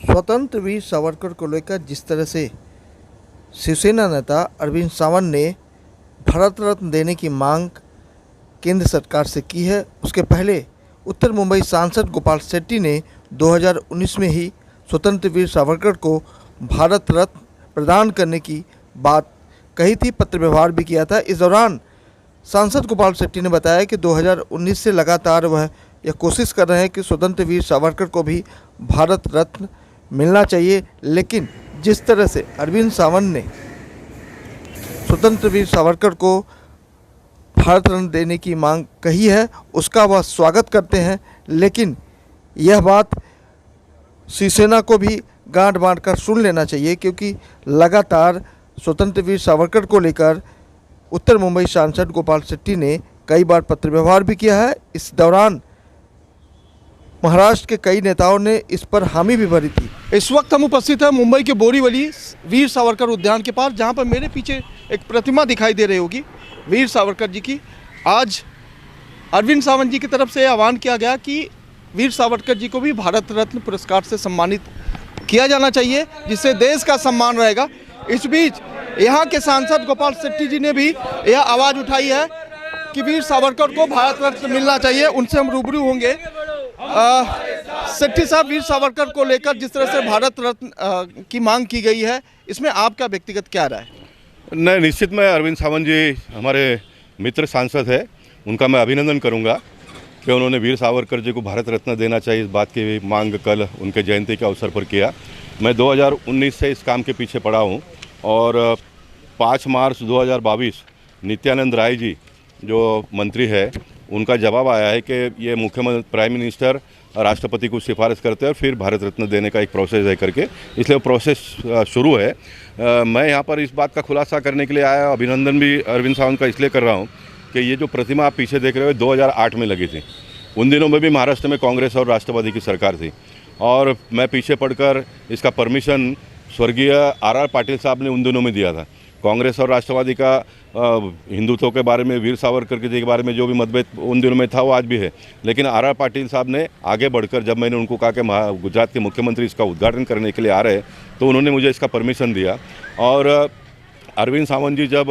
स्वतंत्र वीर सावरकर को लेकर जिस तरह से शिवसेना नेता अरविंद सावंत ने भारत रत्न देने की मांग केंद्र सरकार से की है, उसके पहले उत्तर मुंबई सांसद गोपाल शेट्टी ने 2019 में ही स्वतंत्र वीर सावरकर को भारत रत्न प्रदान करने की बात कही थी, पत्र व्यवहार भी किया था। इस दौरान सांसद गोपाल शेट्टी ने बताया कि 2019 से लगातार वह यह कोशिश कर रहे हैं कि स्वतंत्र वीर सावरकर को भी भारत रत्न मिलना चाहिए, लेकिन जिस तरह से अरविंद सावंत ने स्वतंत्र वीर सावरकर को भारत रत्न देने की मांग कही है, उसका वह स्वागत करते हैं, लेकिन यह बात शिवसेना को भी गांठ बांधकर सुन लेना चाहिए, क्योंकि लगातार स्वतंत्र वीर सावरकर को लेकर उत्तर मुंबई सांसद गोपाल शेट्टी ने कई बार पत्र व्यवहार भी किया है। इस दौरान महाराष्ट्र के कई नेताओं ने इस पर हामी भी भरी थी। इस वक्त हम उपस्थित हैं मुंबई के बोरीवली वीर सावरकर उद्यान के पास, जहां पर मेरे पीछे एक प्रतिमा दिखाई दे रही होगी वीर सावरकर जी की। आज अरविंद सावंत जी की तरफ से आह्वान किया गया कि वीर सावरकर जी को भी भारत रत्न पुरस्कार से सम्मानित किया जाना चाहिए, जिससे देश का सम्मान रहेगा। इस बीच यहाँ के सांसद गोपाल शेट्टी जी ने भी यह आवाज़ उठाई है कि वीर सावरकर को भारत रत्न मिलना चाहिए। उनसे हम रूबरू होंगे। शेट्टी साहब, वीर सावरकर को लेकर जिस तरह से भारत रत्न की मांग की गई है, इसमें आपका व्यक्तिगत क्या राय है? नहीं, निश्चित मैं अरविंद सावंत जी हमारे मित्र सांसद है, उनका मैं अभिनंदन करूंगा कि उन्होंने वीर सावरकर जी को भारत रत्न देना चाहिए, इस बात की मांग कल उनके जयंती के अवसर पर किया। मैं 2019 से इस काम के पीछे पड़ा हूं और 5 मार्च 2022 नित्यानंद राय जी जो मंत्री है, उनका जवाब आया है कि ये मुख्यमंत्री प्राइम मिनिस्टर राष्ट्रपति को सिफारिश करते हैं और फिर भारत रत्न देने का एक प्रोसेस है करके, इसलिए वो प्रोसेस शुरू है। मैं यहाँ पर इस बात का खुलासा करने के लिए आया, अभिनंदन भी अरविंद सावंत का इसलिए कर रहा हूँ कि ये जो प्रतिमा आप पीछे देख रहे हो 2008 में लगी थी। उन दिनों में भी महाराष्ट्र में कांग्रेस और राष्ट्रवादी की सरकार थी और मैं पीछे पड़कर इसका परमिशन स्वर्गीय आर पाटिल साहब ने उन दिनों में दिया था। कांग्रेस और राष्ट्रवादी का हिंदुत्व के बारे में, वीर सावरकर के बारे में जो भी मतभेद उन दिनों में था वो आज भी है, लेकिन आर पाटिल साहब ने आगे बढ़कर, जब मैंने उनको कहा कि गुजरात के मुख्यमंत्री इसका उद्घाटन करने के लिए आ रहे हैं, तो उन्होंने मुझे इसका परमिशन दिया। और अरविंद सावंत जी जब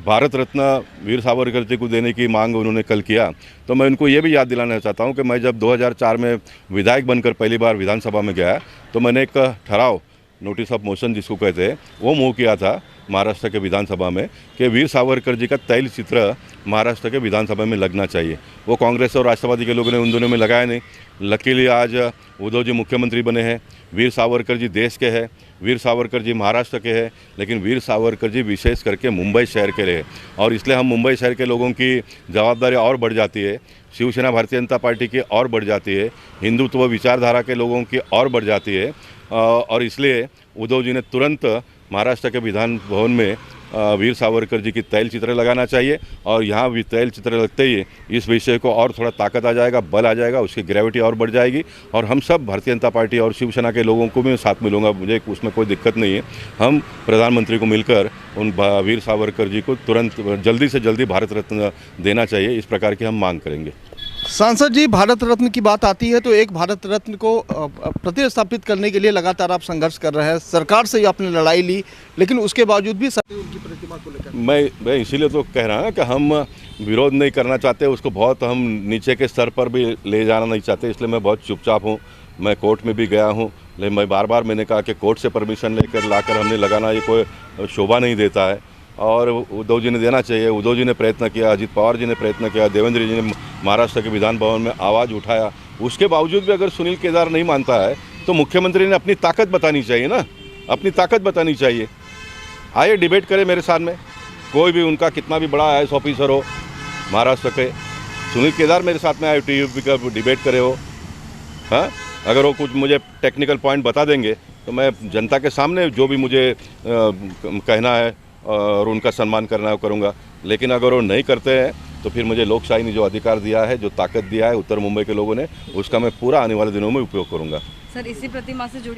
भारत रत्न वीर सावरकर जी को देने की मांग उन्होंने कल किया, तो मैं उनको ये भी याद दिलाना चाहता हूँ कि मैं जब 2004 में विधायक बनकर पहली बार विधानसभा में गया, तो मैंने एक ठहराव, नोटिस ऑफ मोशन जिसको कहते हैं, वो मूव किया था महाराष्ट्र के विधानसभा में कि वीर सावरकर जी का तैल चित्र महाराष्ट्र के विधानसभा में लगना चाहिए। वो कांग्रेस और राष्ट्रवादी के लोगों ने उन दिनों में लगाया नहीं। लकीली आज उद्धव जी मुख्यमंत्री बने हैं, वीर सावरकर जी देश के हैं, वीर सावरकर जी महाराष्ट्र के हैं, लेकिन वीर सावरकर जी विशेष करके मुंबई शहर के रहे और इसलिए हम मुंबई शहर के लोगों की जवाबदारी और बढ़ जाती है, शिवसेना भारतीय जनता पार्टी की और बढ़ जाती है, हिंदुत्व विचारधारा के लोगों की और बढ़ जाती है और इसलिए उद्धव जी ने तुरंत महाराष्ट्र के विधान भवन में वीर सावरकर जी की तैल चित्र लगाना चाहिए और यहाँ भी तैल चित्र लगते ही इस विषय को और थोड़ा ताकत आ जाएगा, बल आ जाएगा, उसकी ग्रेविटी और बढ़ जाएगी और हम सब भारतीय जनता पार्टी और शिवसेना के लोगों को भी साथ मिलूंगा, मुझे उसमें कोई दिक्कत नहीं है। हम प्रधानमंत्री को मिलकर उन वीर सावरकर जी को तुरंत जल्दी से जल्दी भारत रत्न देना चाहिए, इस प्रकार की हम मांग करेंगे। सांसद जी, भारत रत्न की बात आती है तो एक भारत रत्न को प्रतिस्थापित करने के लिए लगातार आप संघर्ष कर रहे हैं, सरकार से ही आपने लड़ाई ली, लेकिन उसके बावजूद भी उनकी प्रतिमा को लेकर मैं इसीलिए तो कह रहा हूँ कि हम विरोध नहीं करना चाहते, उसको बहुत हम नीचे के स्तर पर भी ले जाना नहीं चाहते, इसलिए मैं बहुत चुपचाप हूँ। मैं कोर्ट में भी गया हूँ, लेकिन मैं बार मैंने कहा कि कोर्ट से परमिशन लेकर लाकर हमने लगाना ये कोई शोभा नहीं देता है और उद्धव जी ने देना चाहिए। उद्धव जी ने प्रयत्न किया, अजित पवार जी ने प्रयत्न किया, देवेंद्र जी ने महाराष्ट्र के विधान भवन में आवाज़ उठाया, उसके बावजूद भी अगर सुनील केदार नहीं मानता है तो मुख्यमंत्री ने अपनी ताकत बतानी चाहिए ना, अपनी ताकत बतानी चाहिए। आइए डिबेट करें मेरे साथ में, कोई भी उनका कितना भी बड़ा IAS ऑफिसर हो महाराष्ट्र के, सुनील केदार मेरे साथ में आए TUP का डिबेट करे हो, हाँ, अगर वो कुछ मुझे टेक्निकल पॉइंट बता देंगे तो मैं जनता के सामने जो भी मुझे कहना है और उनका सम्मान करना है वो करूँगा, लेकिन अगर वो नहीं करते हैं तो फिर मुझे लोकशाही ने जो अधिकार दिया है, जो ताकत दिया है उत्तर मुंबई के लोगों ने, उसका मैं पूरा आने वाले दिनों में उपयोग करूँगा। सर, इसी प्रतिमा से जुड़ी